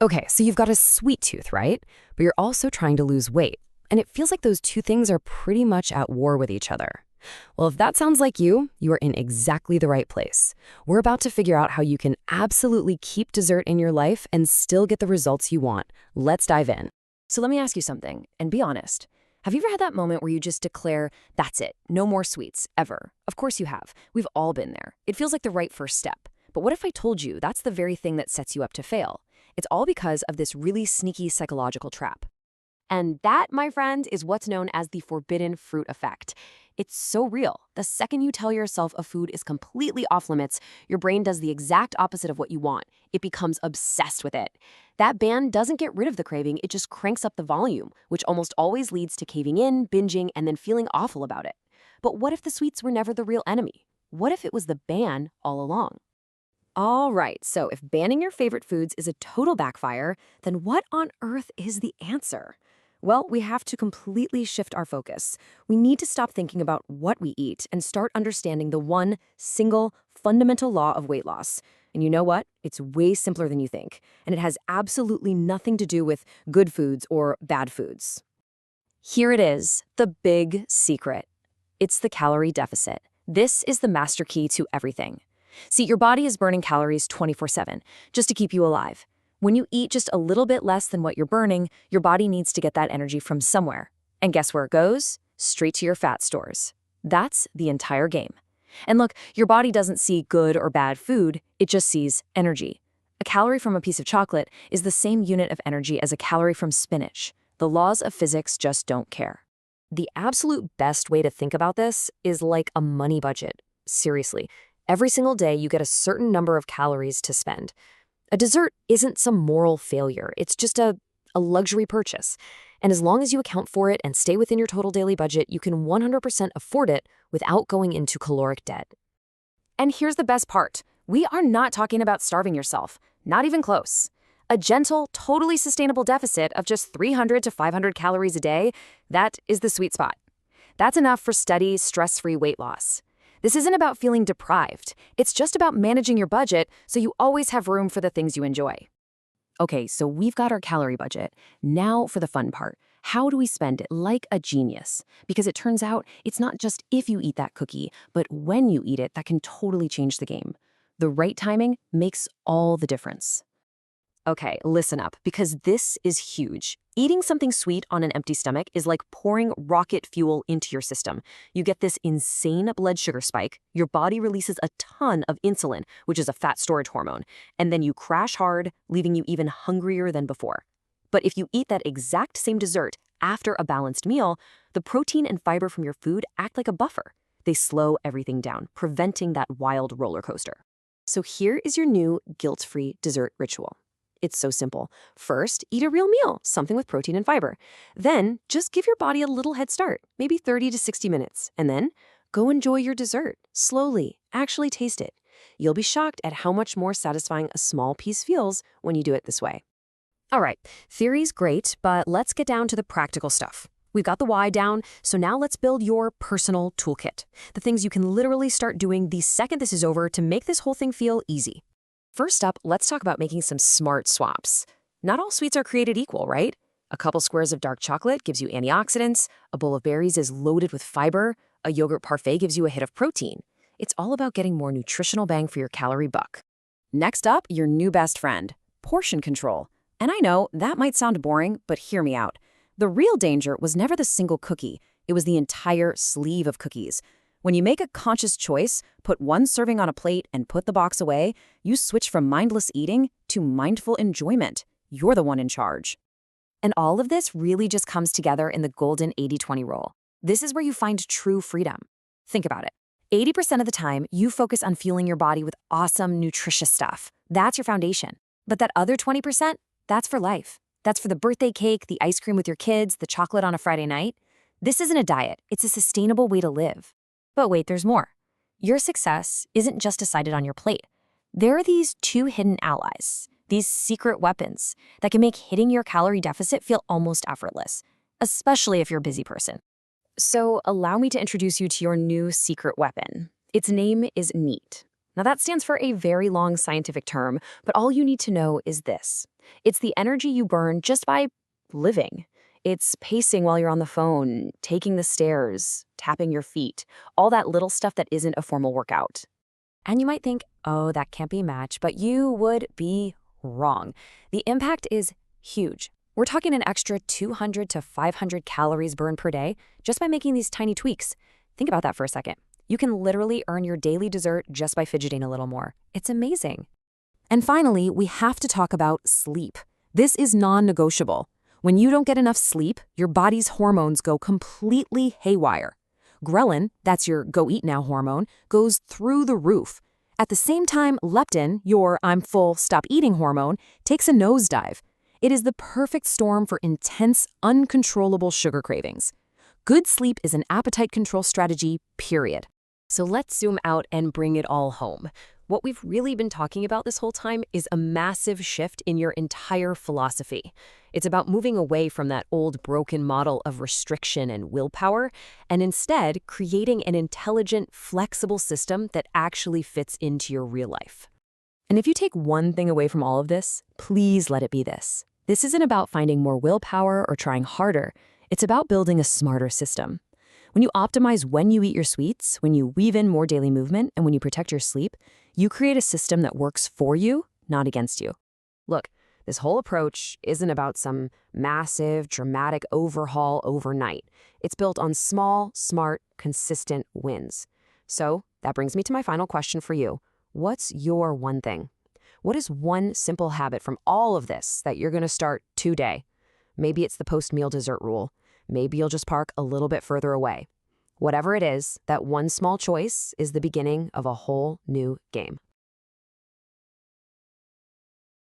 Okay, so you've got a sweet tooth, right? But you're also trying to lose weight. And it feels like those two things are pretty much at war with each other. Well, if that sounds like you are in exactly the right place. We're about to figure out how you can absolutely keep dessert in your life and still get the results you want. Let's dive in. So let me ask you something, and be honest. Have you ever had that moment where you just declare, that's it, no more sweets, ever? Of course you have. We've all been there. It feels like the right first step. But what if I told you that's the very thing that sets you up to fail? It's all because of this really sneaky psychological trap. And that, my friend, is what's known as the forbidden fruit effect. It's so real. The second you tell yourself a food is completely off limits, your brain does the exact opposite of what you want. It becomes obsessed with it. That ban doesn't get rid of the craving, it just cranks up the volume, which almost always leads to caving in, binging, and then feeling awful about it. But what if the sweets were never the real enemy? What if it was the ban all along? All right, so if banning your favorite foods is a total backfire, then what on earth is the answer? Well, we have to completely shift our focus. We need to stop thinking about what we eat and start understanding the one single fundamental law of weight loss. And you know what? It's way simpler than you think, and it has absolutely nothing to do with good foods or bad foods. Here it is, the big secret. It's the calorie deficit. This is the master key to everything. See, your body is burning calories 24/7 just to keep you alive. When you eat just a little bit less than what you're burning, your body needs to get that energy from somewhere. And guess where it goes? Straight to your fat stores. That's the entire game. And look, your body doesn't see good or bad food, it just sees energy. A calorie from a piece of chocolate is the same unit of energy as a calorie from spinach. The laws of physics just don't care. The absolute best way to think about this is like a money budget. Seriously. Every single day, you get a certain number of calories to spend. A dessert isn't some moral failure. It's just a luxury purchase. And as long as you account for it and stay within your total daily budget, you can 100% afford it without going into caloric debt. And here's the best part. We are not talking about starving yourself. Not even close. A gentle, totally sustainable deficit of just 300 to 500 calories a day, that is the sweet spot. That's enough for steady, stress-free weight loss. This isn't about feeling deprived. It's just about managing your budget so you always have room for the things you enjoy. Okay, so we've got our calorie budget. Now for the fun part. How do we spend it like a genius? Because it turns out it's not just if you eat that cookie, but when you eat it that can totally change the game. The right timing makes all the difference. Okay, listen up, because this is huge. Eating something sweet on an empty stomach is like pouring rocket fuel into your system. You get this insane blood sugar spike, your body releases a ton of insulin, which is a fat storage hormone, and then you crash hard, leaving you even hungrier than before. But if you eat that exact same dessert after a balanced meal, the protein and fiber from your food act like a buffer. They slow everything down, preventing that wild roller coaster. So here is your new guilt-free dessert ritual. It's so simple. First, eat a real meal, something with protein and fiber. Then, just give your body a little head start, maybe 30 to 60 minutes. And then, go enjoy your dessert. Slowly, actually taste it. You'll be shocked at how much more satisfying a small piece feels when you do it this way. All right, theory's great, but let's get down to the practical stuff. We've got the why down, so now let's build your personal toolkit. The things you can literally start doing the second this is over to make this whole thing feel easy. First up, let's talk about making some smart swaps. Not all sweets are created equal, right? A couple squares of dark chocolate gives you antioxidants, a bowl of berries is loaded with fiber, a yogurt parfait gives you a hit of protein. It's all about getting more nutritional bang for your calorie buck. Next up, your new best friend, portion control. And I know that might sound boring, but hear me out. The real danger was never the single cookie, it was the entire sleeve of cookies. When you make a conscious choice, put one serving on a plate and put the box away, you switch from mindless eating to mindful enjoyment. You're the one in charge. And all of this really just comes together in the golden 80-20 rule. This is where you find true freedom. Think about it. 80% of the time, you focus on fueling your body with awesome, nutritious stuff. That's your foundation. But that other 20%, that's for life. That's for the birthday cake, the ice cream with your kids, the chocolate on a Friday night. This isn't a diet. It's a sustainable way to live. But wait, there's more. Your success isn't just decided on your plate. There are these two hidden allies, these secret weapons that can make hitting your calorie deficit feel almost effortless, especially if you're a busy person. So allow me to introduce you to your new secret weapon. Its name is NEAT. Now that stands for a very long scientific term, but all you need to know is this. It's the energy you burn just by living. It's pacing while you're on the phone, taking the stairs, tapping your feet, all that little stuff that isn't a formal workout. And you might think, oh, that can't be matched, but you would be wrong. The impact is huge. We're talking an extra 200 to 500 calories burned per day just by making these tiny tweaks. Think about that for a second. You can literally earn your daily dessert just by fidgeting a little more. It's amazing. And finally, we have to talk about sleep. This is non-negotiable. When you don't get enough sleep, your body's hormones go completely haywire. Ghrelin, that's your go eat now hormone, goes through the roof. At the same time, leptin, your I'm full, stop eating hormone, takes a nosedive. It is the perfect storm for intense, uncontrollable sugar cravings. Good sleep is an appetite control strategy, period. So let's zoom out and bring it all home. What we've really been talking about this whole time is a massive shift in your entire philosophy. It's about moving away from that old broken model of restriction and willpower, and instead creating an intelligent, flexible system that actually fits into your real life. And if you take one thing away from all of this, please let it be this. This isn't about finding more willpower or trying harder. It's about building a smarter system. When you optimize when you eat your sweets, when you weave in more daily movement, and when you protect your sleep, you create a system that works for you, not against you. Look, this whole approach isn't about some massive, dramatic overhaul overnight. It's built on small, smart, consistent wins. So that brings me to my final question for you. What's your one thing? What is one simple habit from all of this that you're going to start today? Maybe it's the post-meal dessert rule. Maybe you'll just park a little bit further away. Whatever it is, that one small choice is the beginning of a whole new game.